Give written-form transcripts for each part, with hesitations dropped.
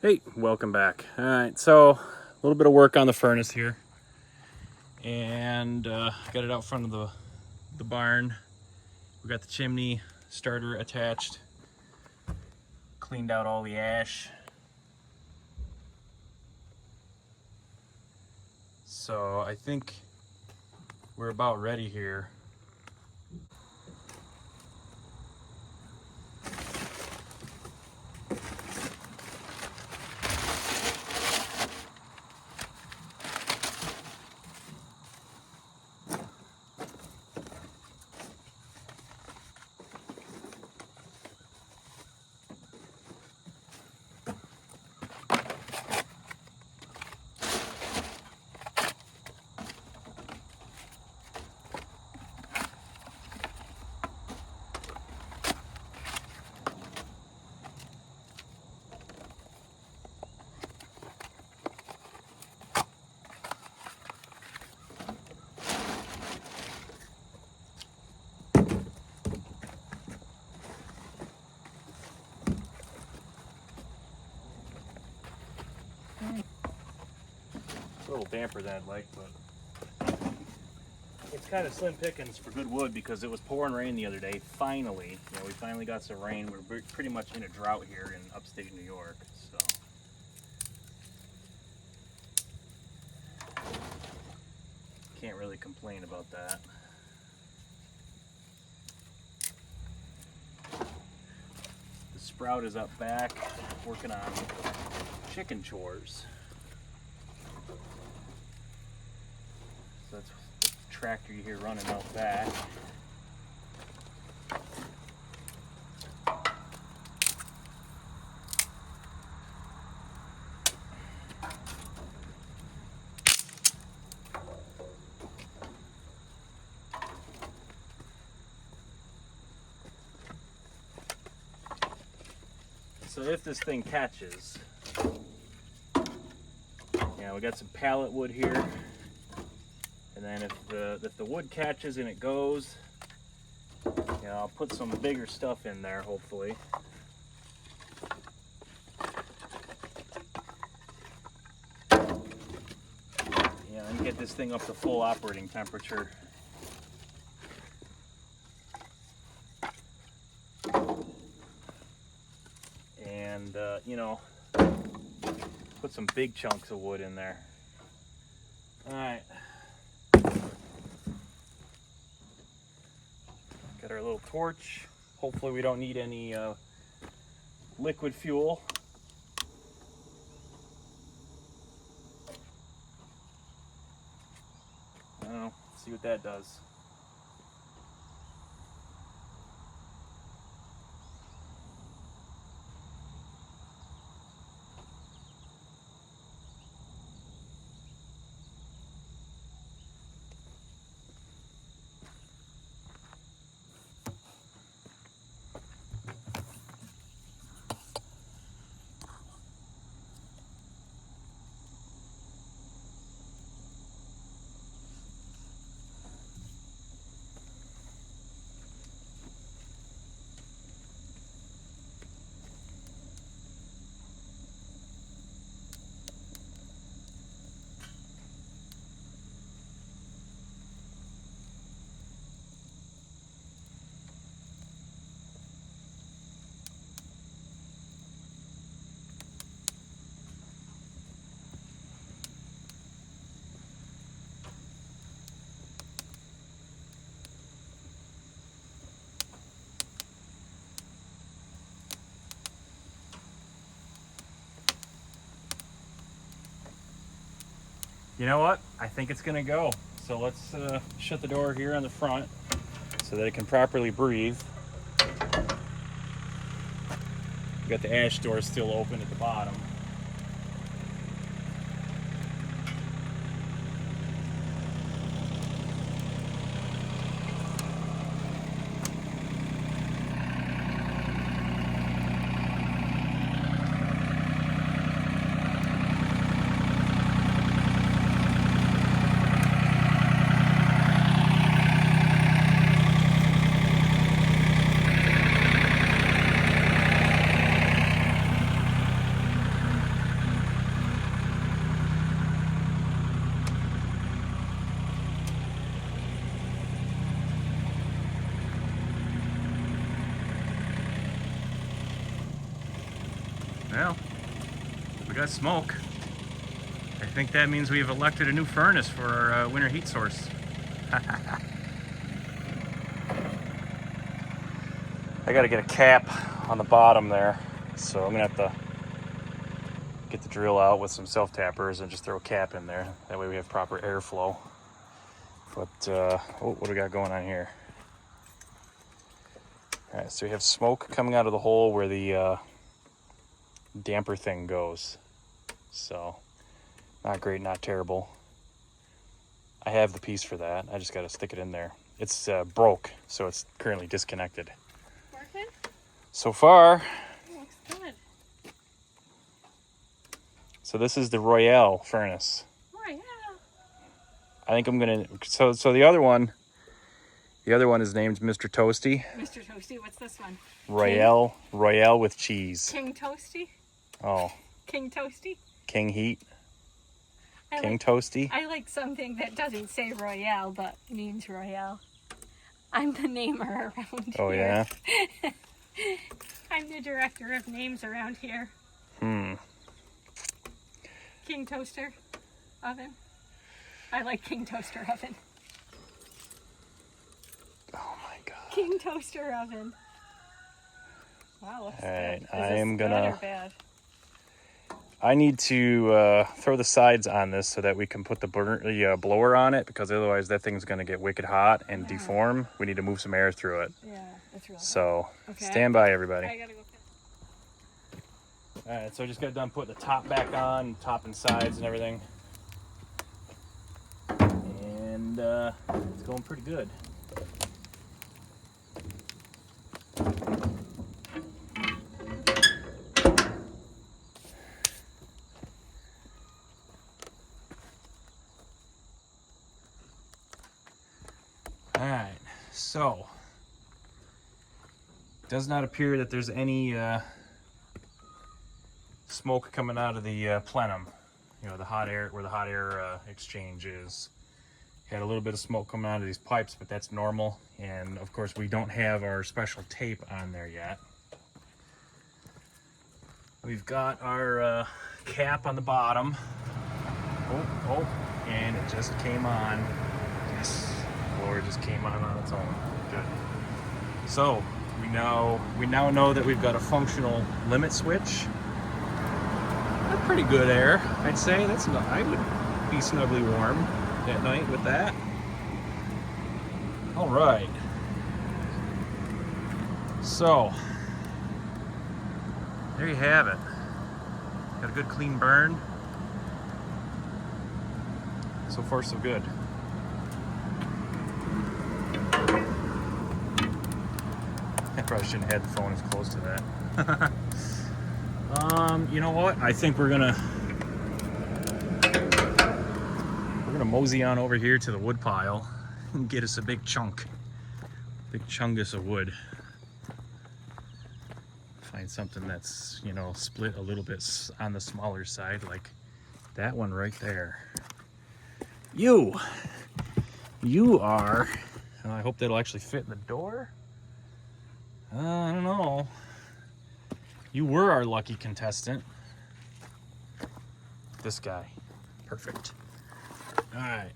Hey, welcome back. All right, so a little bit of work on the furnace here, and got it out front of the barn. We got the chimney starter attached, cleaned out all the ash. So I think we're about ready here. It's a little damper than I'd like, but it's kind of slim pickings for good wood because it was pouring rain the other day. Finally, we finally got some rain. We're pretty much in a drought here in upstate New York, so can't really complain about that. The sprout is up back working on chicken chores. So that's the tractor you hear running out back. So if this thing catches, we got some pallet wood here, and then if the wood catches and it goes, I'll put some bigger stuff in there hopefully. And get this thing up to full operating temperature. And put some big chunks of wood in there. All right. Got our little torch. Hopefully we don't need any liquid fuel. I don't know, see what that does. You know what? I think it's gonna go. So let's shut the door here on the front so that it can properly breathe. We got the ash door still open at the bottom. Well, we got smoke. I think that means we've elected a new furnace for our winter heat source. I gotta get a cap on the bottom there, so I'm gonna have to get the drill out with some self-tappers and just throw a cap in there. That way we have proper airflow. But, what do we got going on here? All right, so we have smoke coming out of the hole where the damper thing goes. So, not great, not terrible. I have the piece for that. I just got to stick it in there. It's broke, so it's currently disconnected. Working? So far. Looks good. So this is the Royale furnace. Royale. I think I'm gonna. So the other one. The other one is named Mr. Toasty. Mr. Toasty, what's this one? Royale. King? Royale with cheese. King Toasty? Oh. King Toasty? King Heat. King Toasty. I like something that doesn't say Royale, but means Royale. I'm the namer around here. Oh, yeah? I'm the director of names around here. King Toaster Oven. I like King Toaster Oven. Oh my god. King Toaster Oven. Wow, looks Alright, good. I am good gonna... or bad? I need to throw the sides on this so that we can put the blower on it, because otherwise that thing's going to get wicked hot and deform. We need to move some air through it. Yeah, that's real. So, okay. Stand by, everybody. I gotta go. Alright, so I just got done putting the top back on, top and sides and everything. And it's going pretty good. Alright, so does not appear that there's any smoke coming out of the plenum, you know, the hot air, where the hot air exchange is. Had a little bit of smoke coming out of these pipes, but that's normal. And of course we don't have our special tape on there yet. We've got our cap on the bottom. Oh, and it just came on. Yes. Blower just came on its own. Good. So we now know that we've got a functional limit switch. That's pretty good air, I'd say. I would be snugly warm at night with that. All right. So there you have it. Got a good clean burn. So far, so good. I probably shouldn't have had the phone as close to that. You know what? I think we're gonna mosey on over here to the wood pile and get us a big chungus of wood. Find something that's, you know, split a little bit on the smaller side, like that one right there. You are. I hope that'll actually fit in the door. I don't know. You were our lucky contestant. This guy. Perfect. All right.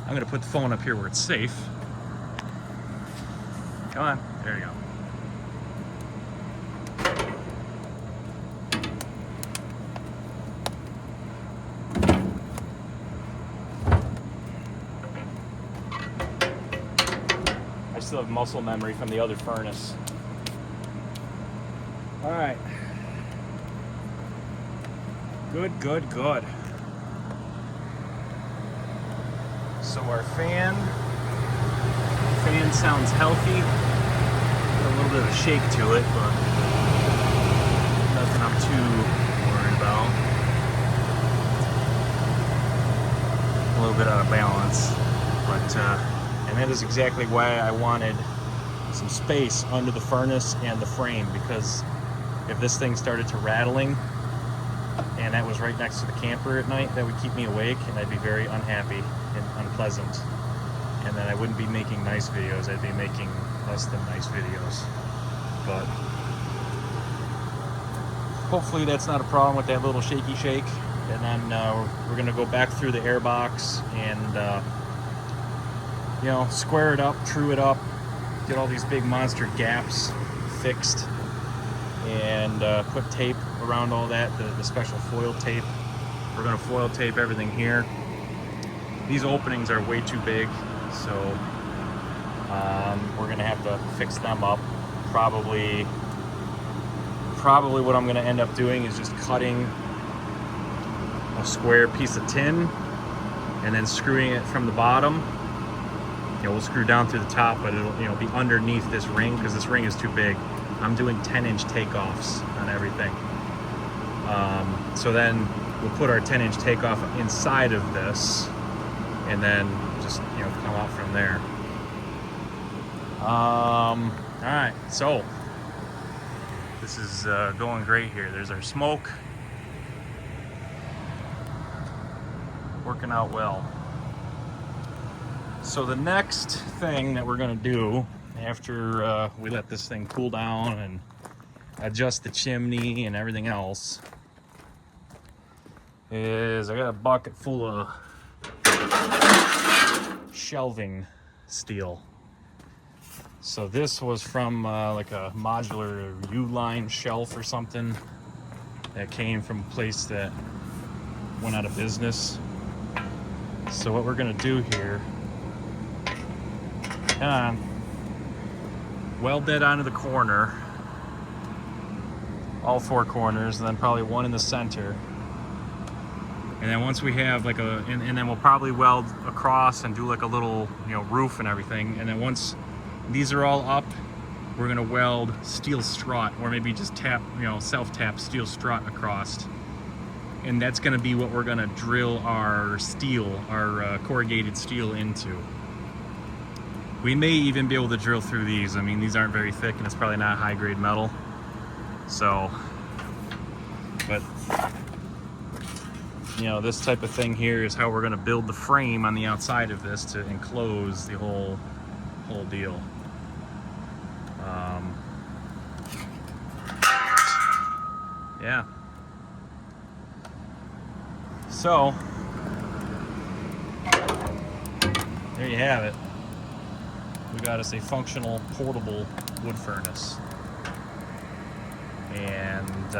I'm going to put the phone up here where it's safe. Come on. There you go. I still have muscle memory from the other furnace. All right. Good. So our fan sounds healthy. Got a little bit of a shake to it, but nothing I'm too worried about. A little bit out of balance, but and that is exactly why I wanted some space under the furnace and the frame, because if this thing started to rattling, and that was right next to the camper at night, that would keep me awake, and I'd be very unhappy and unpleasant. And then I wouldn't be making nice videos, I'd be making less than nice videos. But hopefully that's not a problem with that little shaky shake. And then we're gonna go back through the air box and you know, square it up, true it up, get all these big monster gaps fixed, and put tape around all that, the special foil tape. We're gonna foil tape everything here. These openings are way too big, so we're gonna have to fix them up. Probably what I'm gonna end up doing is just cutting a square piece of tin and then screwing it from the bottom. You know, we'll screw down through the top, but it'll, you know, be underneath this ring because this ring is too big. I'm doing 10-inch takeoffs on everything. So then we'll put our 10-inch takeoff inside of this, and then just, you know, come out from there. All right, so this is going great here. There's our smoke, working out well. So the next thing that we're gonna do after we let this thing cool down and adjust the chimney and everything else is I got a bucket full of shelving steel. So this was from like a modular U-line shelf or something that came from a place that went out of business. So what we're gonna do here, weld that onto the corner, all four corners, and then probably one in the center. And then once we have like and then we'll probably weld across and do like a little, you know, roof and everything. And then once these are all up, we're gonna weld steel strut, or maybe just tap, you know, self-tap steel strut across. And that's gonna be what we're gonna drill our steel, our corrugated steel into. We may even be able to drill through these. I mean, these aren't very thick and it's probably not high grade metal. So, but you know, this type of thing here is how we're gonna build the frame on the outside of this to enclose the whole deal. Yeah. So, there you have it. We got us a functional, portable wood furnace. And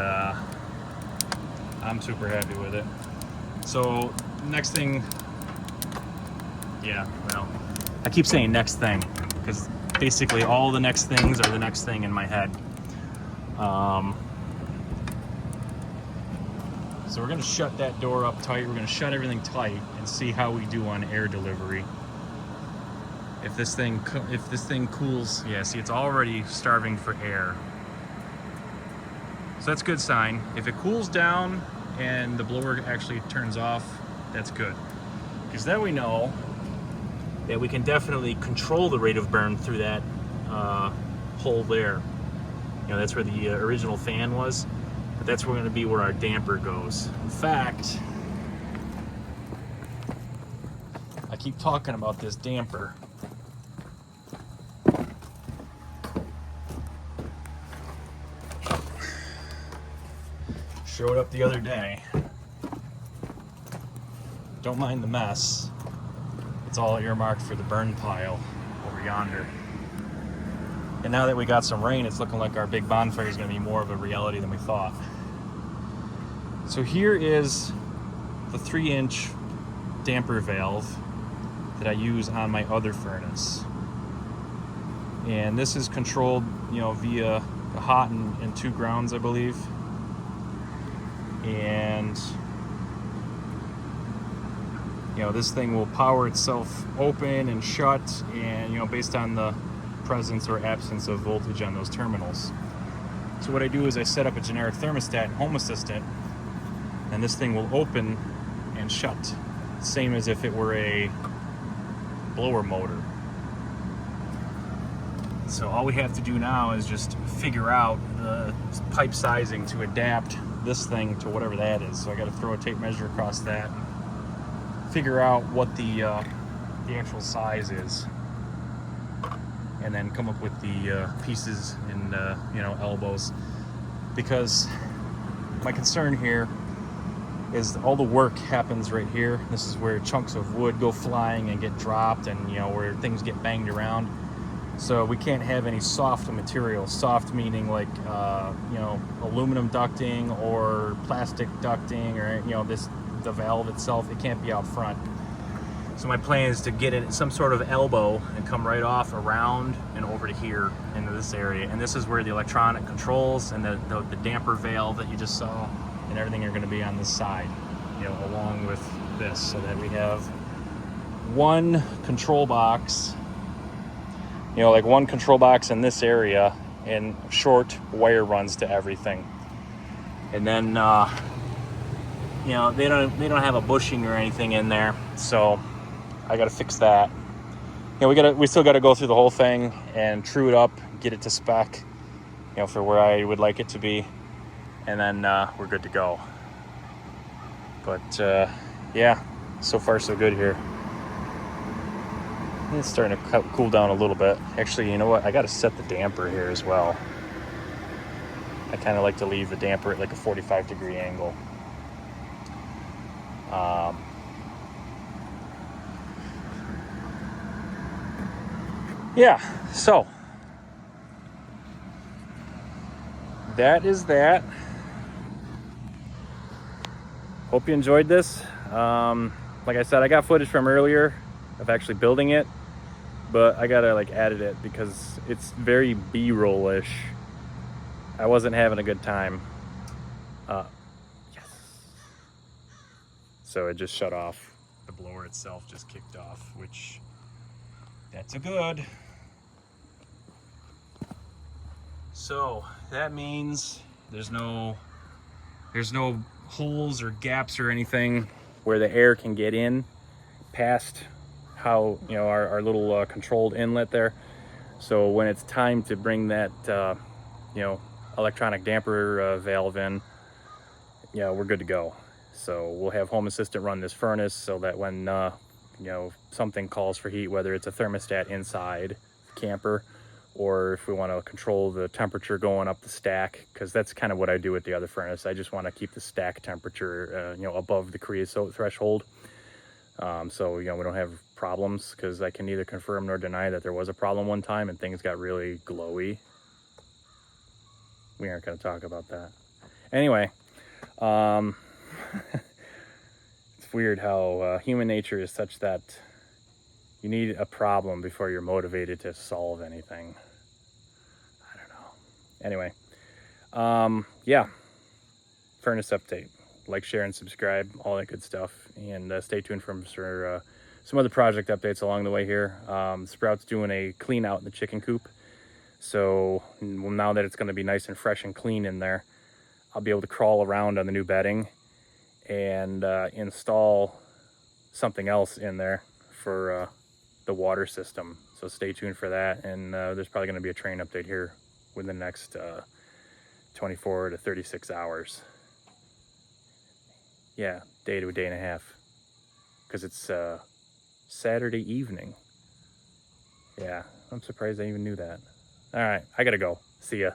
I'm super happy with it. So, next thing, yeah, well, I keep saying next thing, because basically all the next things are the next thing in my head. So we're gonna shut that door up tight. We're gonna shut everything tight and see how we do on air delivery. If this thing cools, yeah, see, it's already starving for air. So that's a good sign. If it cools down and the blower actually turns off, that's good. Because then we know that we can definitely control the rate of burn through that hole there. You know, that's where the original fan was. But that's going to be where our damper goes. In fact, I keep talking about this damper. Showed up the other day. Don't mind the mess. It's all earmarked for the burn pile over yonder. And now that we got some rain, it's looking like our big bonfire is going to be more of a reality than we thought. So here is the 3-inch damper valve that I use on my other furnace. And this is controlled, you know, via a hot and 2 grounds, I believe. And you know, this thing will power itself open and shut, and you know, based on the presence or absence of voltage on those terminals. So what I do is I set up a generic thermostat in Home Assistant, and this thing will open and shut, same as if it were a blower motor. So all we have to do now is just figure out the pipe sizing to adapt this thing to whatever that is. So I got to throw a tape measure across that, figure out what the actual size is, and then come up with the pieces and elbows. Because my concern here is all the work happens right here. This is where chunks of wood go flying and get dropped, and where things get banged around. So we can't have any soft material. Soft meaning like aluminum ducting or plastic ducting, or the valve itself. It can't be out front. So my plan is to get it some sort of elbow and come right off around and over to here into this area. And this is where the electronic controls and the damper valve that you just saw and everything are going to be on this side, along with this, so that we have one control box, like one control box in this area, and short wire runs to everything. And then they don't have a bushing or anything in there, so I got to fix that. We still got to go through the whole thing and true it up, get it to spec, for where I would like it to be, and then we're good to go. But yeah, so far so good here. It's starting to cool down a little bit. Actually, you know what? I got to set the damper here as well. I kind of like to leave the damper at like a 45-degree angle. Yeah, so that is that. Hope you enjoyed this. Like I said, I got footage from earlier of actually building it, but I gotta edit it because it's very B-roll-ish. I wasn't having a good time. Yes. So it just shut off. The blower itself just kicked off, which that's a good. So that means there's no holes or gaps or anything where the air can get in past how our little controlled inlet there. So when it's time to bring that electronic damper valve in, we're good to go. So we'll have Home Assistant run this furnace so that when something calls for heat, whether it's a thermostat inside the camper, or if we want to control the temperature going up the stack, because that's kind of what I do with the other furnace. I just want to keep the stack temperature above the creosote threshold, so we don't have problems, because I can neither confirm nor deny that there was a problem one time and things got really glowy. We aren't going to talk about that. Anyway, it's weird how human nature is such that you need a problem before you're motivated to solve anything. I don't know. Anyway, yeah, furnace update. Like, share, and subscribe, all that good stuff. And stay tuned for some other project updates along the way here. Sprout's doing a clean out in the chicken coop. So now that it's going to be nice and fresh and clean in there, I'll be able to crawl around on the new bedding and install something else in there for the water system. So stay tuned for that. And there's probably going to be a train update here within the next 24 to 36 hours. Yeah, day to a day and a half, because it's Saturday evening. Yeah, I'm surprised I even knew that. All right, I gotta go. See ya.